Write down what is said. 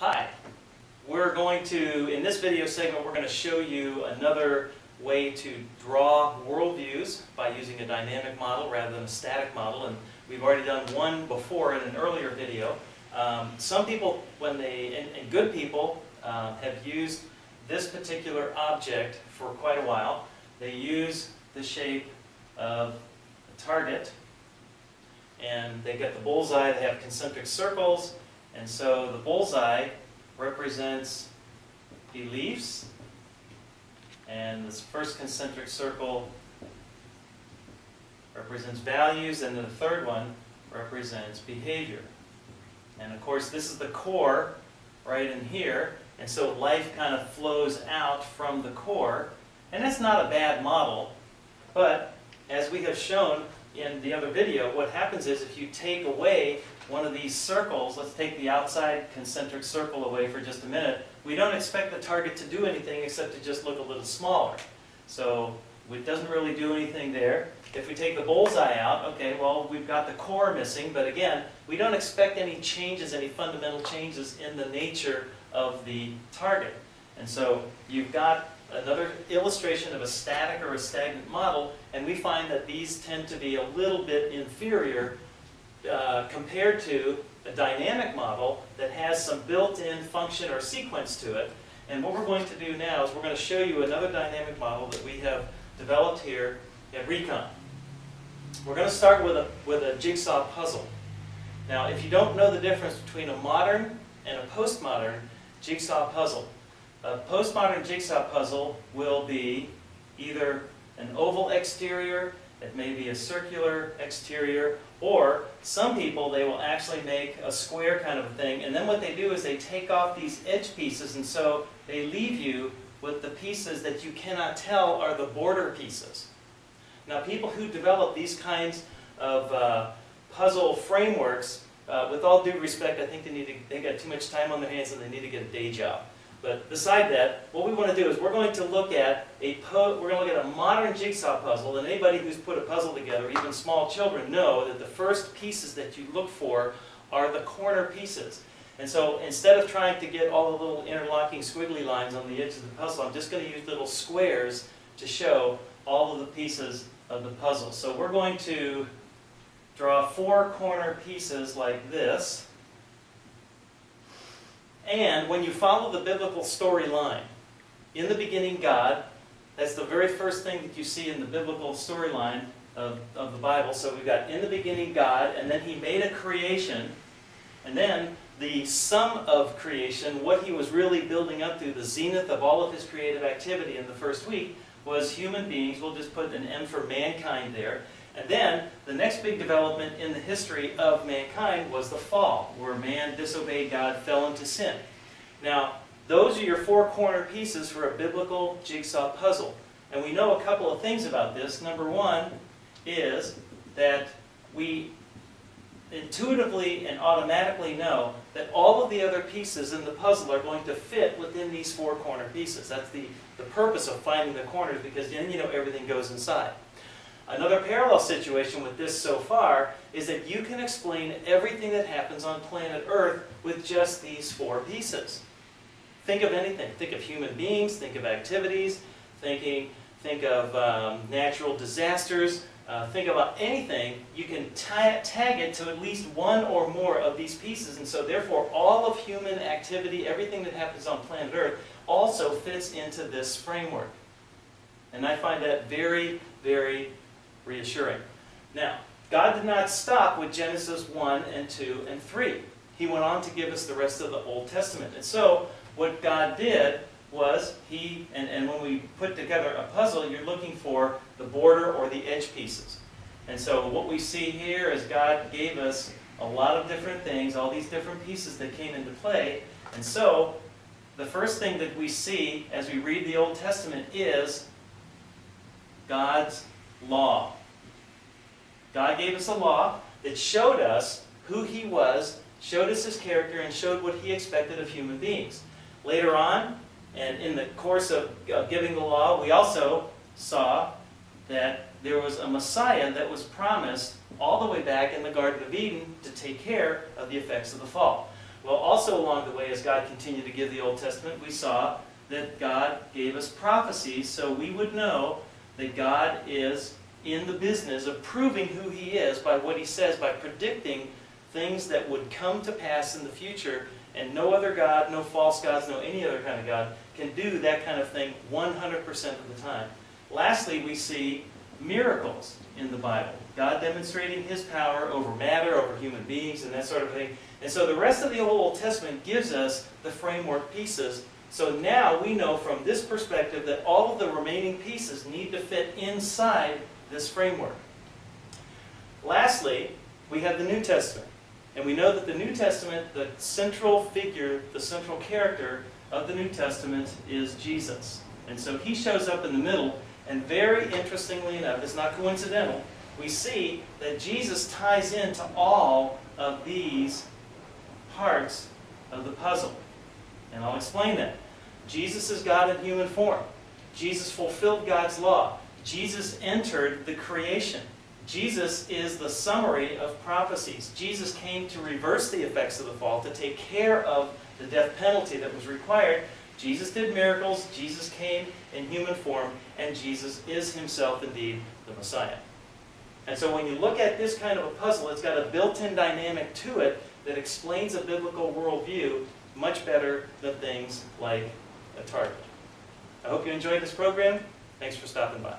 Hi. In this video segment, we're going to show you another way to draw worldviews by using a dynamic model rather than a static model. And we've already done one before in an earlier video. Some people, and good people, have used this particular object for quite a while. They use the shape of a target, and they get the bullseye. They have concentric circles, and so the bullseye represents beliefs, and this first concentric circle represents values, and then the third one represents behavior. And of course, this is the core right in here, and so life kind of flows out from the core. And that's not a bad model, but as we have shown in the other video, what happens is if you take away one of these circles, let's take the outside concentric circle away for just a minute, we don't expect the target to do anything except to just look a little smaller. So it doesn't really do anything there. If we take the bullseye out, okay, well, we've got the core missing, but again, we don't expect any changes, any fundamental changes in the nature of the target. And so you've got another illustration of a static or a stagnant model, and we find that these tend to be a little bit inferior compared to a dynamic model that has some built-in function or sequence to it. And what we're going to do now is we're going to show you another dynamic model that we have developed here at Recon. We're going to start with a jigsaw puzzle. Now, if you don't know the difference between a modern and a postmodern jigsaw puzzle, a postmodern jigsaw puzzle will be either an oval exterior, it may be a circular exterior, or some people, they will actually make a square kind of a thing, and then what they do is they take off these edge pieces, and so they leave you with the pieces that you cannot tell are the border pieces. Now, people who develop these kinds of puzzle frameworks, with all due respect, I think they got too much time on their hands and they need to get a day job. But beside that, what we want to do is we're going to look at a modern jigsaw puzzle, and anybody who's put a puzzle together, even small children, know that the first pieces that you look for are the corner pieces. And so instead of trying to get all the little interlocking squiggly lines on the edge of the puzzle, I'm just going to use little squares to show all of the pieces of the puzzle. So we're going to draw 4 corner pieces like this. And when you follow the biblical storyline, in the beginning God, that's the very first thing that you see in the biblical storyline of the Bible. So we've got in the beginning God, and then He made a creation, and then the sum of creation, what He was really building up to, the zenith of all of His creative activity in the first week, was human beings. We'll just put an M for mankind there. And then, the next big development in the history of mankind was the fall, where man disobeyed God, fell into sin. Now, those are your 4 corner pieces for a biblical jigsaw puzzle. And we know a couple of things about this. Number one is that we intuitively and automatically know that all of the other pieces in the puzzle are going to fit within these 4 corner pieces. That's the purpose of finding the corners, because then you know everything goes inside. Another parallel situation with this so far is that you can explain everything that happens on planet Earth with just these 4 pieces. Think of anything. Think of human beings, think of activities, think of natural disasters, think about anything. You can tag it to at least one or more of these pieces, and so therefore all of human activity, everything that happens on planet Earth, also fits into this framework. And I find that very, very reassuring. Now, God did not stop with Genesis 1 and 2 and 3. He went on to give us the rest of the Old Testament. And so, what God did was, and when we put together a puzzle, you're looking for the border or the edge pieces. And so what we see here is God gave us a lot of different things, all these different pieces that came into play. And so, the first thing that we see as we read the Old Testament is God's law. God gave us a law that showed us who He was, showed us His character, and showed what He expected of human beings. Later on, and in the course of giving the law, we also saw that there was a Messiah that was promised all the way back in the Garden of Eden to take care of the effects of the fall. Well, also along the way, as God continued to give the Old Testament, we saw that God gave us prophecies so we would know that God is in the business of proving who He is by what He says, by predicting things that would come to pass in the future, and no other God, no false gods, no any other kind of God can do that kind of thing 100% of the time. Lastly, we see miracles in the Bible. God demonstrating His power over matter, over human beings, and that sort of thing. And so the rest of the Old Testament gives us the framework pieces. So now we know from this perspective that all of the remaining pieces need to fit inside this framework. Lastly, we have the New Testament. And we know that the New Testament, the central figure, the central character of the New Testament is Jesus. And so He shows up in the middle, and very interestingly enough, it's not coincidental, we see that Jesus ties into all of these parts of the puzzle. And I'll explain that. Jesus is God in human form. Jesus fulfilled God's law. Jesus entered the creation. Jesus is the summary of prophecies. Jesus came to reverse the effects of the fall, to take care of the death penalty that was required. Jesus did miracles, Jesus came in human form, and Jesus is Himself indeed the Messiah. And so when you look at this kind of a puzzle, it's got a built-in dynamic to it that explains a biblical worldview much better than things like a target. I hope you enjoyed this program. Thanks for stopping by.